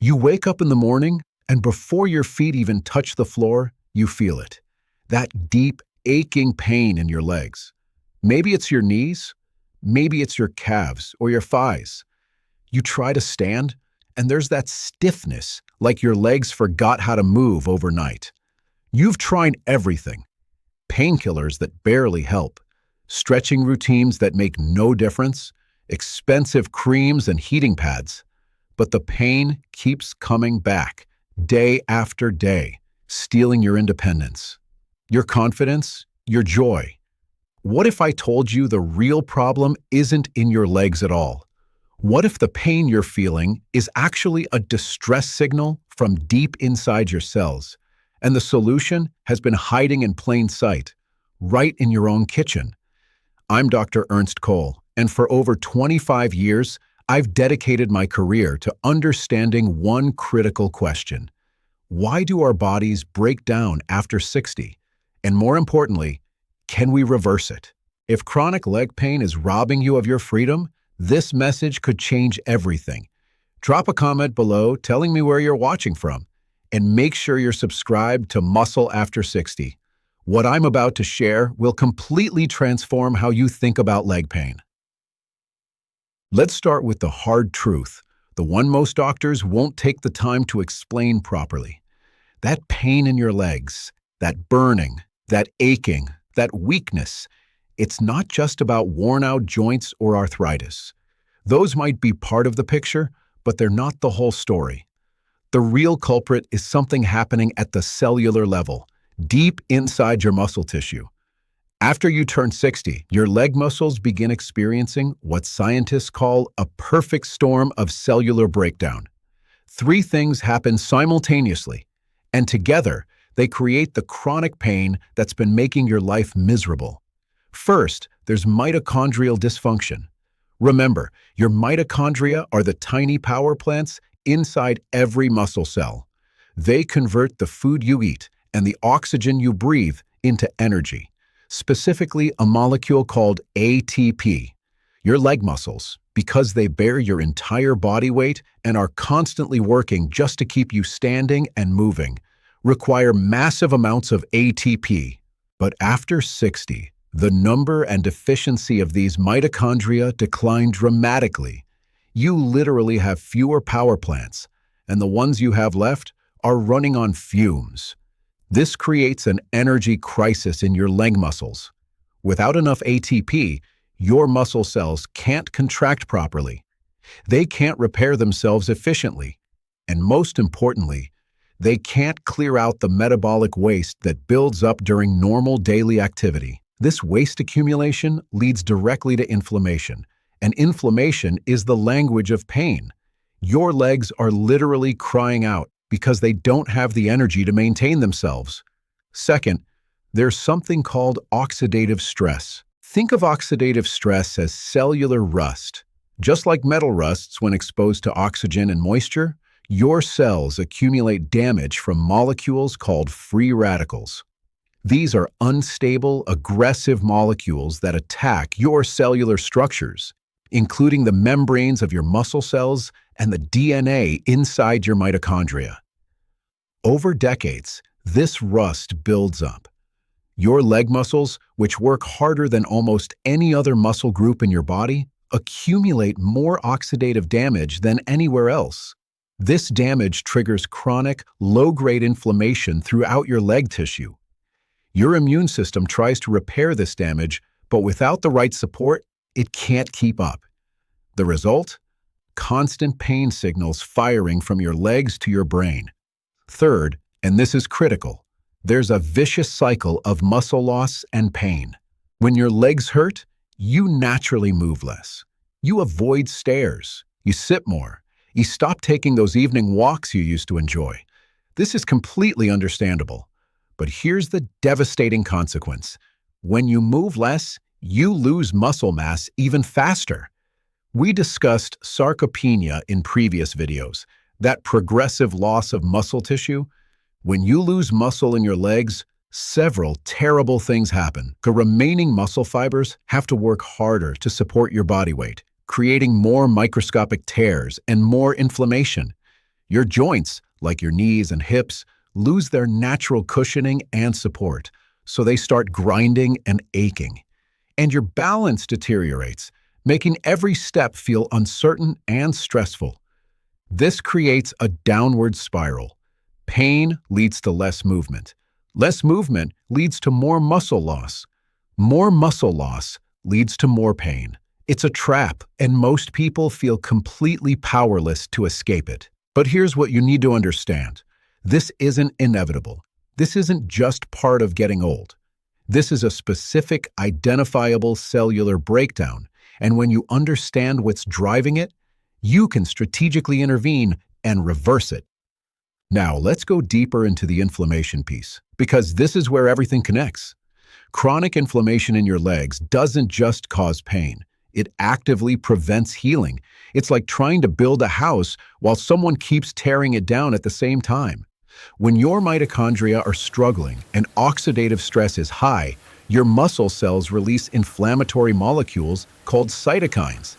You wake up in the morning, and before your feet even touch the floor, you feel it. That deep, aching pain in your legs. Maybe it's your knees, maybe it's your calves or your thighs. You try to stand, and there's that stiffness, like your legs forgot how to move overnight. You've tried everything. Painkillers that barely help, stretching routines that make no difference, expensive creams and heating pads. But the pain keeps coming back, day after day, stealing your independence, your confidence, your joy. What if I told you the real problem isn't in your legs at all? What if the pain you're feeling is actually a distress signal from deep inside your cells, and the solution has been hiding in plain sight, right in your own kitchen? I'm Dr. Ernst Cole, and for over 25 years, I've dedicated my career to understanding one critical question. Why do our bodies break down after 60? And more importantly, can we reverse it? If chronic leg pain is robbing you of your freedom, this message could change everything. Drop a comment below telling me where you're watching from, and make sure you're subscribed to Muscle After 60. What I'm about to share will completely transform how you think about leg pain. Let's start with the hard truth, the one most doctors won't take the time to explain properly. That pain in your legs, that burning, that aching, that weakness, it's not just about worn-out joints or arthritis. Those might be part of the picture, but they're not the whole story. The real culprit is something happening at the cellular level, deep inside your muscle tissue. After you turn 60, your leg muscles begin experiencing what scientists call a perfect storm of cellular breakdown. Three things happen simultaneously, and together, they create the chronic pain that's been making your life miserable. First, there's mitochondrial dysfunction. Remember, your mitochondria are the tiny power plants inside every muscle cell. They convert the food you eat and the oxygen you breathe into energy, specifically a molecule called ATP. Your leg muscles, because they bear your entire body weight and are constantly working just to keep you standing and moving, require massive amounts of ATP. But after 60, the number and efficiency of these mitochondria decline dramatically. You literally have fewer power plants, and the ones you have left are running on fumes. This creates an energy crisis in your leg muscles. Without enough ATP, your muscle cells can't contract properly. They can't repair themselves efficiently. And most importantly, they can't clear out the metabolic waste that builds up during normal daily activity. This waste accumulation leads directly to inflammation, and inflammation is the language of pain. Your legs are literally crying out because they don't have the energy to maintain themselves. Second, there's something called oxidative stress. Think of oxidative stress as cellular rust. Just like metal rusts when exposed to oxygen and moisture, your cells accumulate damage from molecules called free radicals. These are unstable, aggressive molecules that attack your cellular structures, including the membranes of your muscle cells and the DNA inside your mitochondria. Over decades, this rust builds up. Your leg muscles, which work harder than almost any other muscle group in your body, accumulate more oxidative damage than anywhere else. This damage triggers chronic, low-grade inflammation throughout your leg tissue. Your immune system tries to repair this damage, but without the right support, it can't keep up. The result? Constant pain signals firing from your legs to your brain. Third, and this is critical, there's a vicious cycle of muscle loss and pain. When your legs hurt, you naturally move less. You avoid stairs. You sit more. You stop taking those evening walks you used to enjoy. This is completely understandable. But here's the devastating consequence. When you move less, you lose muscle mass even faster. We discussed sarcopenia in previous videos, that progressive loss of muscle tissue. When you lose muscle in your legs, several terrible things happen. The remaining muscle fibers have to work harder to support your body weight, creating more microscopic tears and more inflammation. Your joints, like your knees and hips, lose their natural cushioning and support, so they start grinding and aching. And your balance deteriorates, making every step feel uncertain and stressful. This creates a downward spiral. Pain leads to less movement. Less movement leads to more muscle loss. More muscle loss leads to more pain. It's a trap, and most people feel completely powerless to escape it. But here's what you need to understand. This isn't inevitable. This isn't just part of getting old. This is a specific, identifiable cellular breakdown, and when you understand what's driving it, you can strategically intervene and reverse it. Now, let's go deeper into the inflammation piece, because this is where everything connects. Chronic inflammation in your legs doesn't just cause pain. It actively prevents healing. It's like trying to build a house while someone keeps tearing it down at the same time. When your mitochondria are struggling and oxidative stress is high, your muscle cells release inflammatory molecules called cytokines.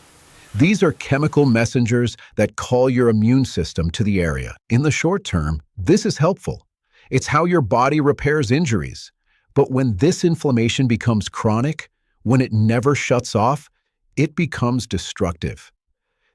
These are chemical messengers that call your immune system to the area. In the short term, this is helpful. It's how your body repairs injuries. But when this inflammation becomes chronic, when it never shuts off, it becomes destructive.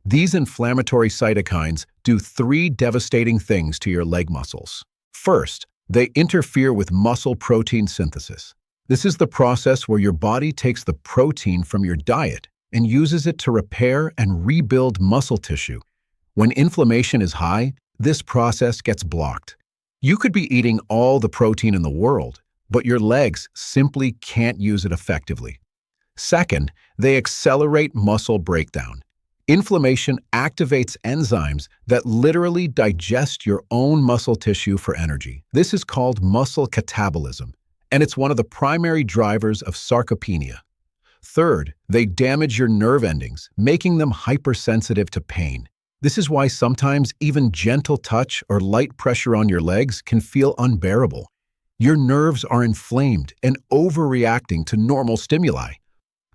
These inflammatory cytokines do three devastating things to your leg muscles. First, they interfere with muscle protein synthesis. This is the process where your body takes the protein from your diet and uses it to repair and rebuild muscle tissue. When inflammation is high, this process gets blocked. You could be eating all the protein in the world, but your legs simply can't use it effectively. Second, they accelerate muscle breakdown. Inflammation activates enzymes that literally digest your own muscle tissue for energy. This is called muscle catabolism, and it's one of the primary drivers of sarcopenia. Third, they damage your nerve endings, making them hypersensitive to pain. This is why sometimes even gentle touch or light pressure on your legs can feel unbearable. Your nerves are inflamed and overreacting to normal stimuli.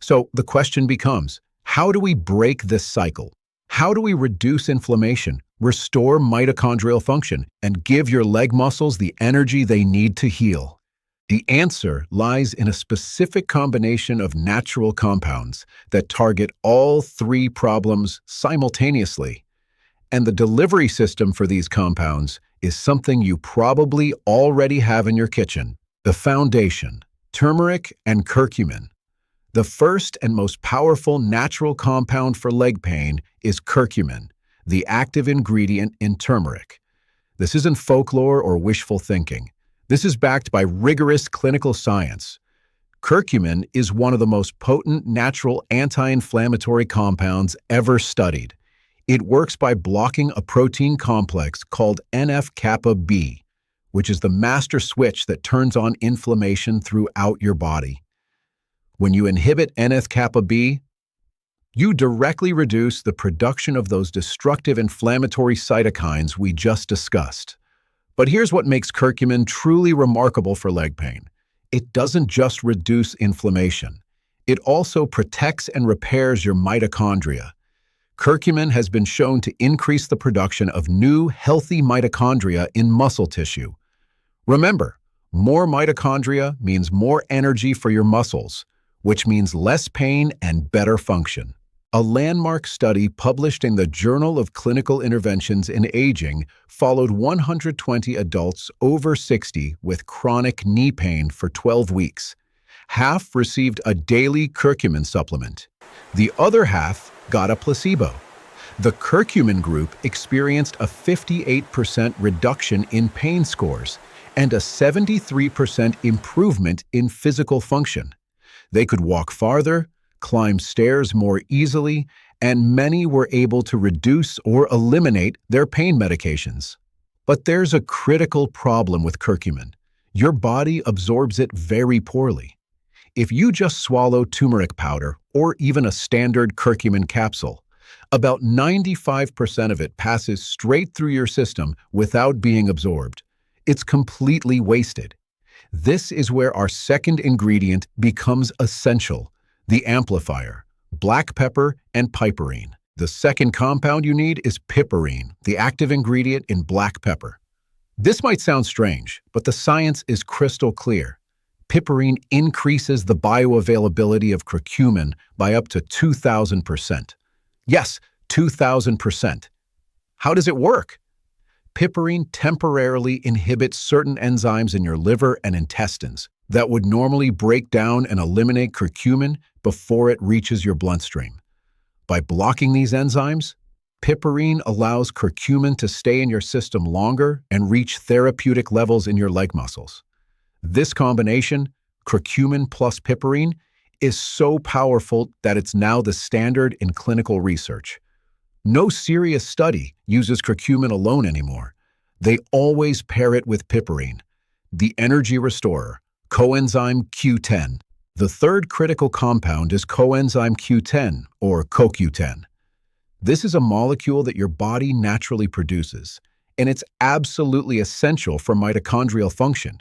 So the question becomes, how do we break this cycle? How do we reduce inflammation, restore mitochondrial function, and give your leg muscles the energy they need to heal? The answer lies in a specific combination of natural compounds that target all three problems simultaneously. And the delivery system for these compounds is something you probably already have in your kitchen: the foundation, turmeric and curcumin. The first and most powerful natural compound for leg pain is curcumin, the active ingredient in turmeric. This isn't folklore or wishful thinking. This is backed by rigorous clinical science. Curcumin is one of the most potent natural anti-inflammatory compounds ever studied. It works by blocking a protein complex called NF-kappa B, which is the master switch that turns on inflammation throughout your body. When you inhibit NF-kappa B, you directly reduce the production of those destructive inflammatory cytokines we just discussed. But here's what makes curcumin truly remarkable for leg pain. It doesn't just reduce inflammation. It also protects and repairs your mitochondria. Curcumin has been shown to increase the production of new, healthy mitochondria in muscle tissue. Remember, more mitochondria means more energy for your muscles, which means less pain and better function. A landmark study published in the Journal of Clinical Interventions in Aging followed 120 adults over 60 with chronic knee pain for 12 weeks. Half received a daily curcumin supplement. The other half got a placebo. The curcumin group experienced a 58% reduction in pain scores and a 73% improvement in physical function. They could walk farther, climb stairs more easily, and many were able to reduce or eliminate their pain medications. But there's a critical problem with curcumin. Your body absorbs it very poorly. If you just swallow turmeric powder or even a standard curcumin capsule, about 95% of it passes straight through your system without being absorbed. It's completely wasted. This is where our second ingredient becomes essential: the amplifier, black pepper and piperine. The second compound you need is piperine, the active ingredient in black pepper. This might sound strange, but the science is crystal clear. Piperine increases the bioavailability of curcumin by up to 2,000%. Yes, 2,000%. How does it work? Piperine temporarily inhibits certain enzymes in your liver and intestines that would normally break down and eliminate curcumin before it reaches your bloodstream. By blocking these enzymes, piperine allows curcumin to stay in your system longer and reach therapeutic levels in your leg muscles. This combination, curcumin plus piperine, is so powerful that it's now the standard in clinical research. No serious study uses curcumin alone anymore. They always pair it with piperine, the energy restorer, coenzyme Q10. The third critical compound is coenzyme Q10, or CoQ10. This is a molecule that your body naturally produces, and it's absolutely essential for mitochondrial function.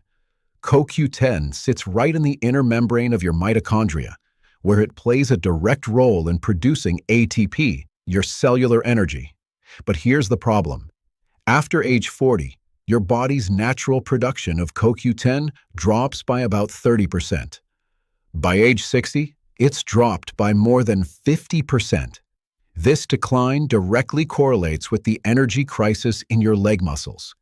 CoQ10 sits right in the inner membrane of your mitochondria, where it plays a direct role in producing ATP, your cellular energy. But here's the problem. After age 40, your body's natural production of CoQ10 drops by about 30%. By age 60, it's dropped by more than 50%. This decline directly correlates with the energy crisis in your leg muscles.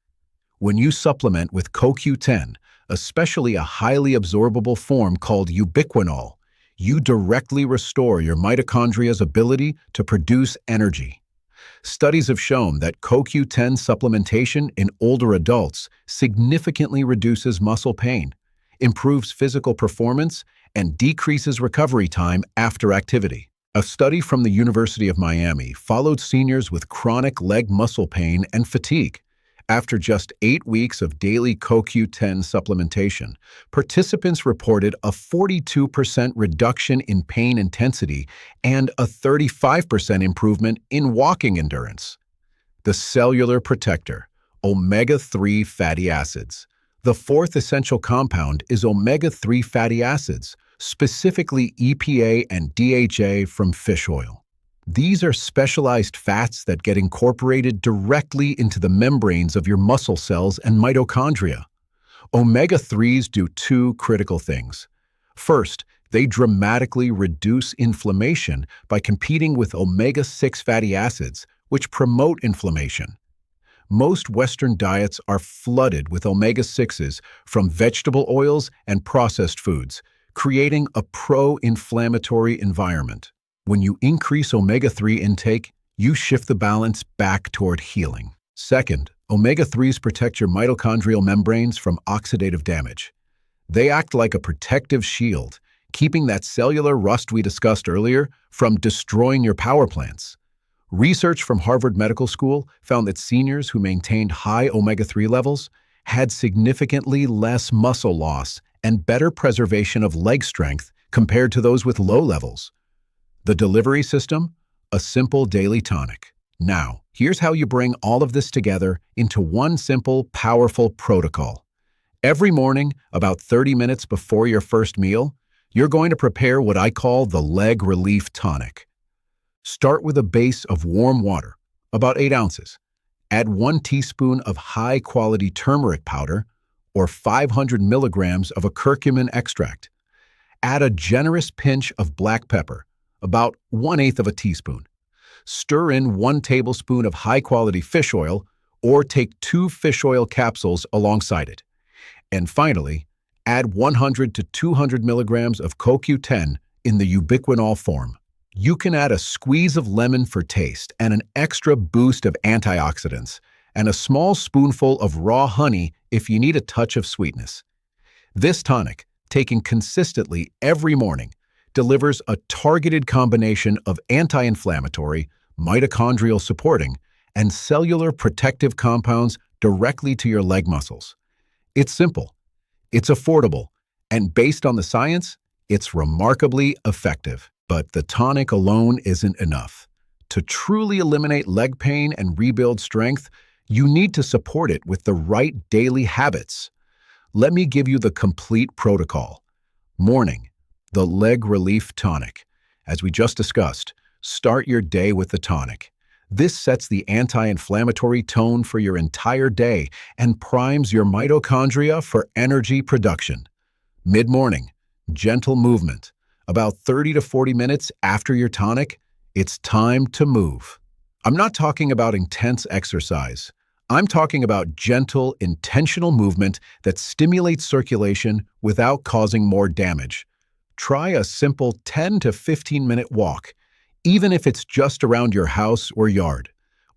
When you supplement with CoQ10, especially a highly absorbable form called ubiquinol, you directly restore your mitochondria's ability to produce energy. Studies have shown that CoQ10 supplementation in older adults significantly reduces muscle pain, improves physical performance, and decreases recovery time after activity. A study from the University of Miami followed seniors with chronic leg muscle pain and fatigue. After just 8 weeks of daily CoQ10 supplementation, participants reported a 42% reduction in pain intensity and a 35% improvement in walking endurance. The cellular protector, omega-3 fatty acids. The fourth essential compound is omega-3 fatty acids, specifically EPA and DHA from fish oil. These are specialized fats that get incorporated directly into the membranes of your muscle cells and mitochondria. Omega-3s do two critical things. First, they dramatically reduce inflammation by competing with omega-6 fatty acids, which promote inflammation. Most Western diets are flooded with omega-6s from vegetable oils and processed foods, creating a pro-inflammatory environment. When you increase omega-3 intake, you shift the balance back toward healing. Second, omega-3s protect your mitochondrial membranes from oxidative damage. They act like a protective shield, keeping that cellular rust we discussed earlier from destroying your power plants. Research from Harvard Medical School found that seniors who maintained high omega-3 levels had significantly less muscle loss and better preservation of leg strength compared to those with low levels. The delivery system? A simple daily tonic. Now, here's how you bring all of this together into one simple, powerful protocol. Every morning, about 30 minutes before your first meal, you're going to prepare what I call the leg relief tonic. Start with a base of warm water, about 8 ounces. Add 1 teaspoon of high-quality turmeric powder or 500 milligrams of a curcumin extract. Add a generous pinch of black pepper, about 1/8 of a teaspoon. Stir in 1 tablespoon of high-quality fish oil or take 2 fish oil capsules alongside it. And finally, add 100 to 200 milligrams of CoQ10 in the ubiquinol form. You can add a squeeze of lemon for taste and an extra boost of antioxidants, and a small spoonful of raw honey if you need a touch of sweetness. This tonic, taken consistently every morning, delivers a targeted combination of anti-inflammatory, mitochondrial supporting, and cellular protective compounds directly to your leg muscles. It's simple, it's affordable, and based on the science, it's remarkably effective. But the tonic alone isn't enough. To truly eliminate leg pain and rebuild strength, you need to support it with the right daily habits. Let me give you the complete protocol. Morning, the leg relief tonic. As we just discussed, start your day with the tonic. This sets the anti-inflammatory tone for your entire day and primes your mitochondria for energy production. Mid-morning, gentle movement. About 30 to 40 minutes after your tonic, it's time to move. I'm not talking about intense exercise. I'm talking about gentle, intentional movement that stimulates circulation without causing more damage. Try a simple 10 to 15-minute walk, even if it's just around your house or yard.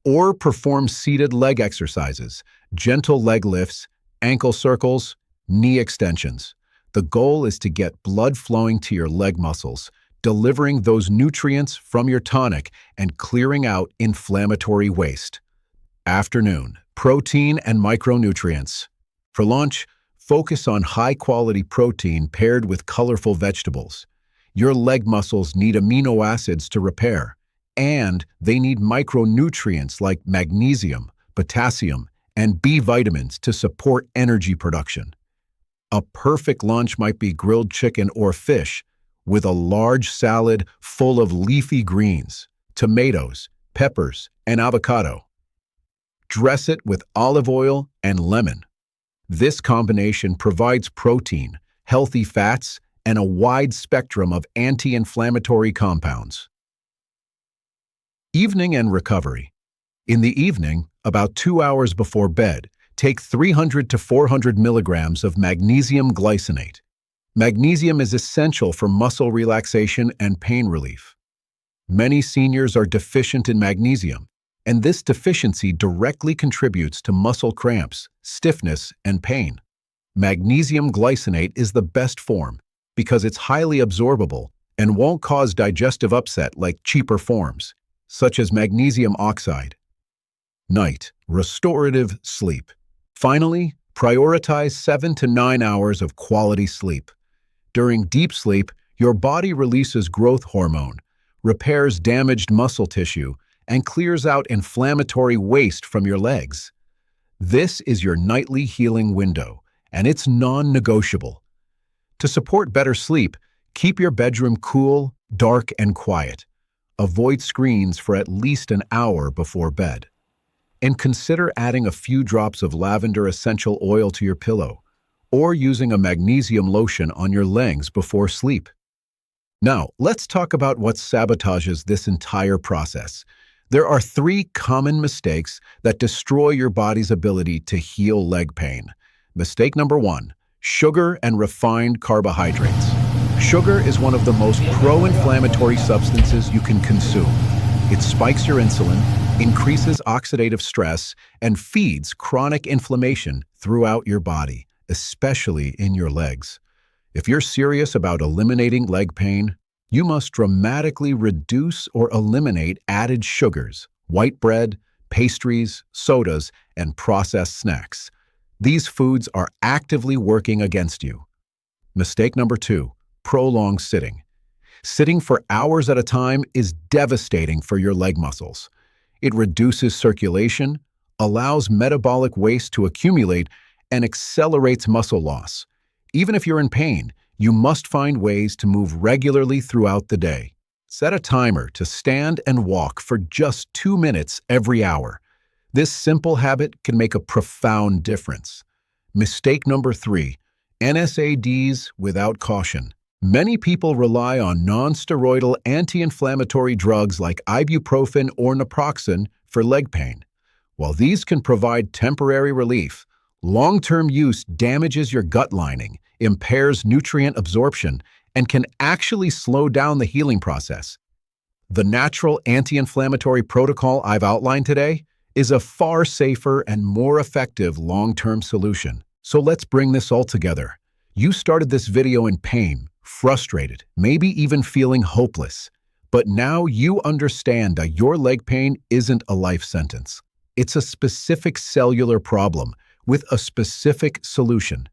Or perform seated leg exercises, gentle leg lifts, ankle circles, knee extensions. The goal is to get blood flowing to your leg muscles, delivering those nutrients from your tonic and clearing out inflammatory waste. Afternoon, protein and micronutrients. For lunch, focus on high-quality protein paired with colorful vegetables. Your leg muscles need amino acids to repair, and they need micronutrients like magnesium, potassium, and B vitamins to support energy production. A perfect lunch might be grilled chicken or fish with a large salad full of leafy greens, tomatoes, peppers, and avocado. Dress it with olive oil and lemon. This combination provides protein, healthy fats, and a wide spectrum of anti-inflammatory compounds. Evening and recovery. In the evening, about 2 hours before bed, take 300 to 400 milligrams of magnesium glycinate. Magnesium is essential for muscle relaxation and pain relief. Many seniors are deficient in magnesium, and this deficiency directly contributes to muscle cramps, stiffness, and pain. Magnesium glycinate is the best form because it's highly absorbable and won't cause digestive upset like cheaper forms, such as magnesium oxide. Night, restorative sleep. Finally, prioritize 7 to 9 hours of quality sleep. During deep sleep, your body releases growth hormone, repairs damaged muscle tissue, and clears out inflammatory waste from your legs. This is your nightly healing window, and it's non-negotiable. To support better sleep, keep your bedroom cool, dark, and quiet. Avoid screens for at least an hour before bed. And consider adding a few drops of lavender essential oil to your pillow, or using a magnesium lotion on your legs before sleep. Now, let's talk about what sabotages this entire process. There are 3 common mistakes that destroy your body's ability to heal leg pain. Mistake number 1, sugar and refined carbohydrates. Sugar is one of the most pro-inflammatory substances you can consume. It spikes your insulin, increases oxidative stress, and feeds chronic inflammation throughout your body, especially in your legs. If you're serious about eliminating leg pain, you must dramatically reduce or eliminate added sugars, white bread, pastries, sodas, and processed snacks. These foods are actively working against you. Mistake number 2, prolonged sitting. Sitting for hours at a time is devastating for your leg muscles. It reduces circulation, allows metabolic waste to accumulate, and accelerates muscle loss. Even if you're in pain, you must find ways to move regularly throughout the day. Set a timer to stand and walk for just 2 minutes every hour. This simple habit can make a profound difference. Mistake number 3, NSAIDs without caution. Many people rely on non-steroidal anti-inflammatory drugs like ibuprofen or naproxen for leg pain. While these can provide temporary relief, long-term use damages your gut lining, impairs nutrient absorption, and can actually slow down the healing process. The natural anti-inflammatory protocol I've outlined today is a far safer and more effective long-term solution. So let's bring this all together. You started this video in pain, frustrated, maybe even feeling hopeless. But now you understand that your leg pain isn't a life sentence. It's a specific cellular problem with a specific solution.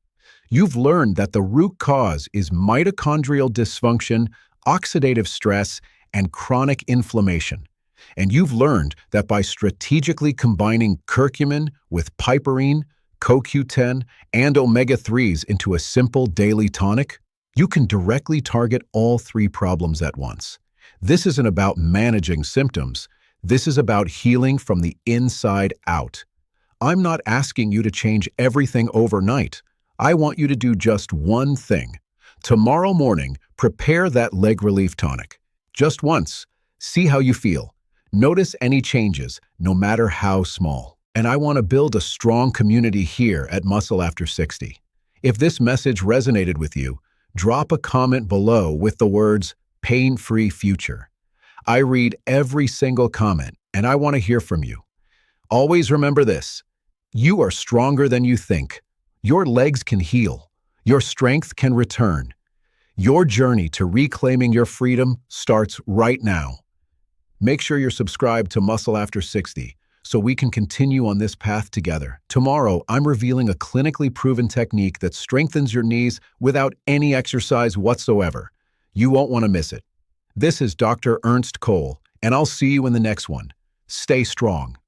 You've learned that the root cause is mitochondrial dysfunction, oxidative stress, and chronic inflammation. And you've learned that by strategically combining curcumin with piperine, CoQ10, and omega-3s into a simple daily tonic, you can directly target all 3 problems at once. This isn't about managing symptoms. This is about healing from the inside out. I'm not asking you to change everything overnight. I want you to do just one thing. Tomorrow morning, prepare that leg relief tonic. Just once. See how you feel. Notice any changes, no matter how small. And I want to build a strong community here at Muscle After 60. If this message resonated with you, drop a comment below with the words, "Pain-free future." I read every single comment, and I want to hear from you. Always remember this. You are stronger than you think. Your legs can heal. Your strength can return. Your journey to reclaiming your freedom starts right now. Make sure you're subscribed to Muscle After 60 so we can continue on this path together. Tomorrow, I'm revealing a clinically proven technique that strengthens your knees without any exercise whatsoever. You won't want to miss it. This is Dr. Ernst Cole, and I'll see you in the next one. Stay strong.